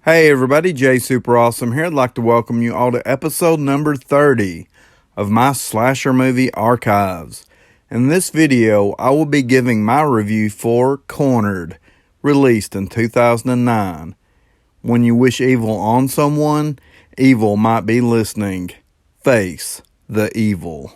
Hey everybody, Jay Super Awesome here. I'd like to welcome you all to episode number 30 of my slasher movie archives. In this video, I will be giving my review for Cornered, released in 2009. When you wish evil on someone, evil might be listening. Face the evil.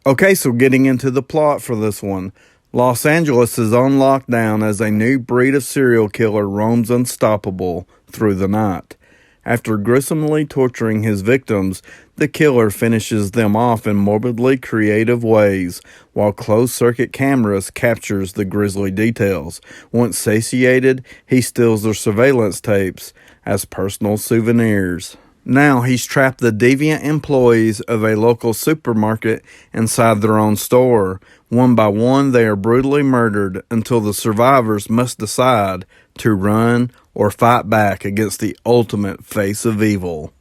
Okay, so getting into the plot for this one. Los Angeles is on lockdown as a new breed of serial killer roams unstoppable through the night. After gruesomely torturing his victims, the killer finishes them off in morbidly creative ways, while closed-circuit cameras captures the grisly details. Once satiated, he steals their surveillance tapes as personal souvenirs. Now he's trapped the deviant employees of a local supermarket inside their own store. One by one, they are brutally murdered until the survivors must decide to run or fight back against the ultimate face of evil.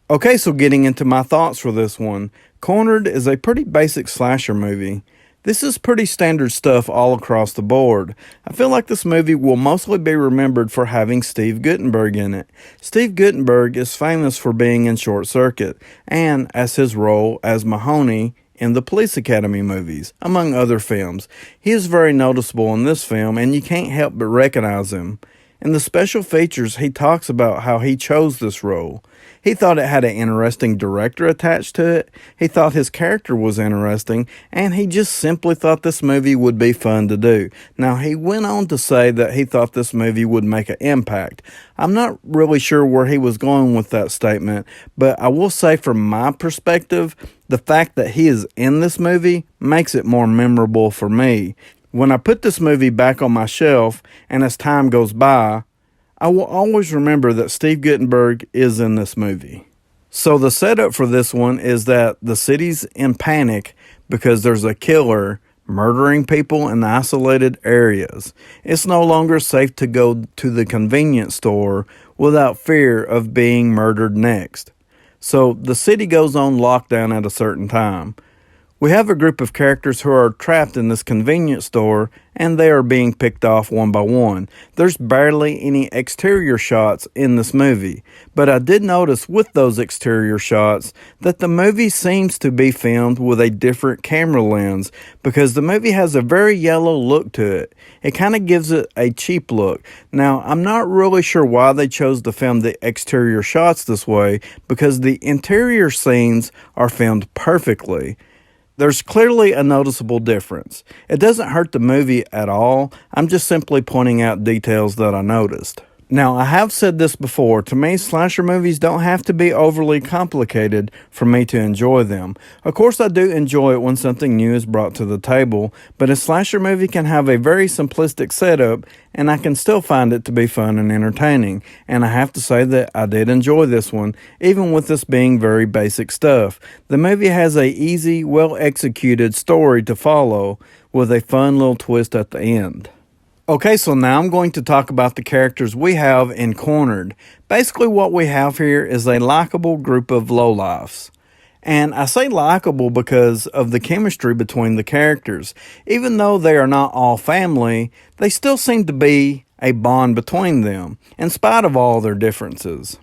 Okay, so getting into my thoughts for this one. Cornered is a pretty basic slasher movie. This is pretty standard stuff all across the board. I feel like this movie will mostly be remembered for having Steve Guttenberg in it. Steve Guttenberg is famous for being in Short Circuit, and as his role as Mahoney in the Police Academy movies, among other films. He is very noticeable in this film, and you can't help but recognize him. In the special features, he talks about how he chose this role. He thought it had an interesting director attached to it, he thought his character was interesting, and he just simply thought this movie would be fun to do. Now, he went on to say that he thought this movie would make an impact. I'm not really sure where he was going with that statement, but I will say from my perspective, the fact that he is in this movie makes it more memorable for me. When I put this movie back on my shelf, and as time goes by, I will always remember that Steve Guttenberg is in this movie. So the setup for this one is that the city's in panic because there's a killer murdering people in isolated areas. It's no longer safe to go to the convenience store without fear of being murdered next. So the city goes on lockdown at a certain time. We have a group of characters who are trapped in this convenience store, and they are being picked off one by one. There's barely any exterior shots in this movie, but I did notice with those exterior shots that the movie seems to be filmed with a different camera lens because the movie has a very yellow look to it. It kind of gives it a cheap look. Now, I'm not really sure why they chose to film the exterior shots this way because the interior scenes are filmed perfectly. There's clearly a noticeable difference. It doesn't hurt the movie at all. I'm just simply pointing out details that I noticed. Now, I have said this before. To me, slasher movies don't have to be overly complicated for me to enjoy them. Of course, I do enjoy it when something new is brought to the table, but a slasher movie can have a very simplistic setup, and I can still find it to be fun and entertaining. And I have to say that I did enjoy this one, even with this being very basic stuff. The movie has a easy, well-executed story to follow with a fun little twist at the end. Okay, so now I'm going to talk about the characters we have in Cornered. Basically what we have here is a likable group of lowlifes. And I say likable because of the chemistry between the characters. Even though they are not all family, they still seem to be a bond between them, in spite of all their differences.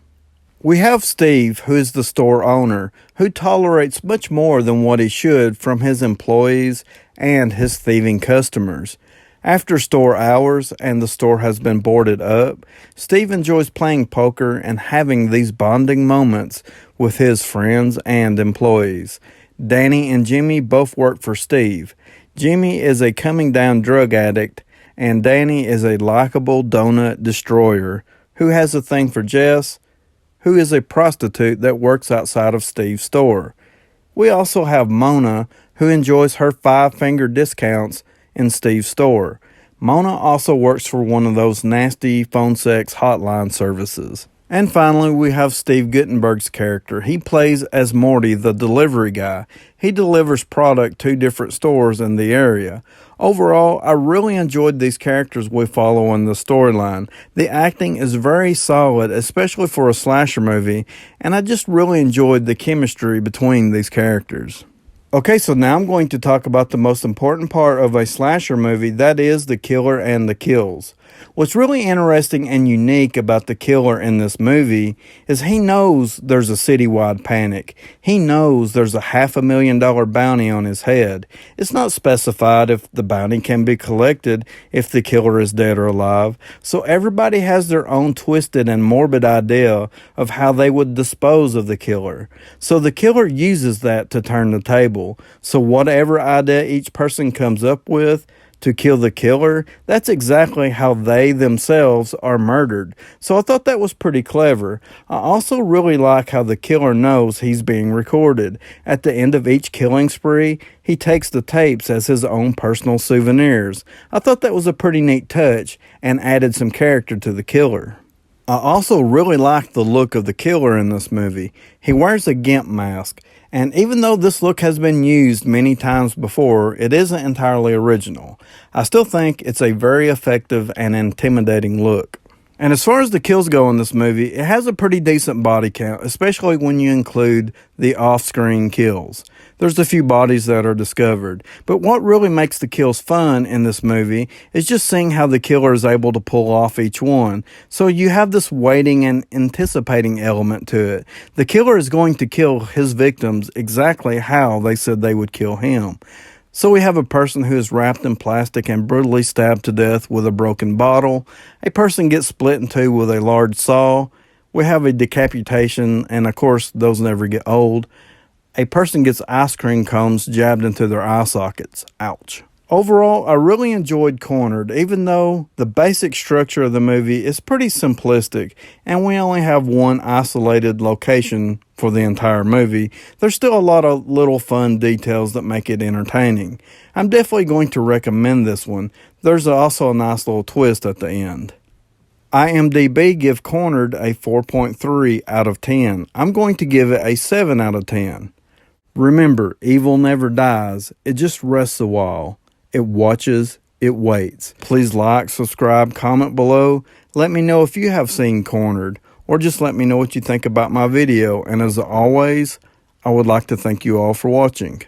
We have Steve, who is the store owner, who tolerates much more than what he should from his employees and his thieving customers. After store hours and the store has been boarded up, Steve enjoys playing poker and having these bonding moments with his friends and employees. Danny and Jimmy both work for Steve. Jimmy is a coming down drug addict, and Danny is a likable donut destroyer who has a thing for Jess, who is a prostitute that works outside of Steve's store. We also have Mona, who enjoys her 5-finger discounts in Steve's store. Mona also works for one of those nasty phone sex hotline services. And finally, we have Steve Guttenberg's character. He plays as Morty, the delivery guy. He delivers product to different stores in the area. Overall, I really enjoyed these characters we follow in the storyline. The acting is very solid, especially for a slasher movie, and I just really enjoyed the chemistry between these characters. Okay, so now I'm going to talk about the most important part of a slasher movie, that is the killer and the kills. What's really interesting and unique about the killer in this movie is he knows there's a citywide panic. He knows there's a $500,000 bounty on his head. It's not specified if the bounty can be collected if the killer is dead or alive, so everybody has their own twisted and morbid idea of how they would dispose of the killer. So the killer uses that to turn the table. So whatever idea each person comes up with to kill the killer, that's exactly how they themselves are murdered. So I thought that was pretty clever. I also really like how the killer knows he's being recorded. At the end of each killing spree, he takes the tapes as his own personal souvenirs. I thought that was a pretty neat touch and added some character to the killer. I also really like the look of the killer in this movie. He wears a gimp mask, and even though this look has been used many times before, it isn't entirely original. I still think it's a very effective and intimidating look. And as far as the kills go in this movie, it has a pretty decent body count, especially when you include the off-screen kills. There's a few bodies that are discovered, but what really makes the kills fun in this movie is just seeing how the killer is able to pull off each one. So you have this waiting and anticipating element to it. The killer is going to kill his victims exactly how they said they would kill him. So we have a person who is wrapped in plastic and brutally stabbed to death with a broken bottle. A person gets split in two with a large saw. We have a decapitation, and of course, those never get old. A person gets ice cream cones jabbed into their eye sockets. Ouch. Overall, I really enjoyed Cornered, even though the basic structure of the movie is pretty simplistic and we only have one isolated location for the entire movie. There's still a lot of little fun details that make it entertaining. I'm definitely going to recommend this one. There's also a nice little twist at the end. IMDb give Cornered a 4.3 out of 10. I'm going to give it a 7 out of 10. Remember, evil never dies. It just rests a while. It watches, it waits. Please like, subscribe, comment below. Let me know if you have seen Cornered, or just let me know what you think about my video. And as always, I would like to thank you all for watching.